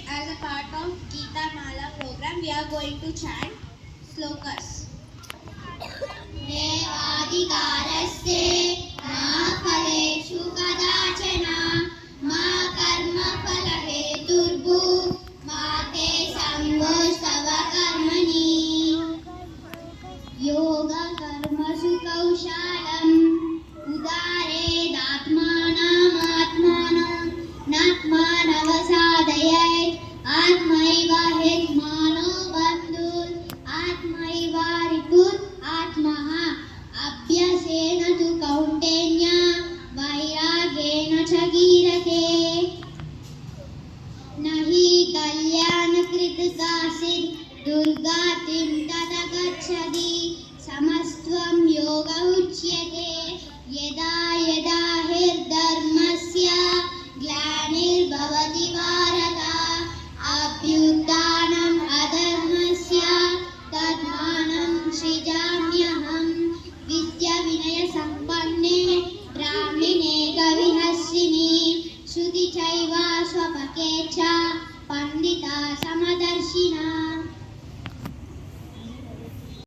as a part of Gita Mala program, we are going to chant slokas. देवाधिकारस्ते मा फलेषु कदाचन मा कर्मफलहेतुर्भू मा ते सङ्गोऽस्तव कर्मणि योगकर्मसु कौशलम् उदारेदात्मानमात्मानं नात्मानवसादयेत् आत्मैव ह्यत्मानो बन्धुः आत्मैव रिपुः आत्मः अभ्यासेन तु कौन्तेय वैराग्येण च गीयते न हि कल्याणकृत् काचित् दुर्गतिं तदगच्छति समस्त्वं योग उच्यते यदा यदा हिर्धर्मस्य ग्लानिर्भवति भारत अभ्युत्थानम् अधर्मस्य तदात्मानं सृजाम्यहम् विद्याविनयसम्पन्ने ब्राह्मणे कविहस्तिनि श्रुति चैव स्वपके च पण्डिता समदर्शिनः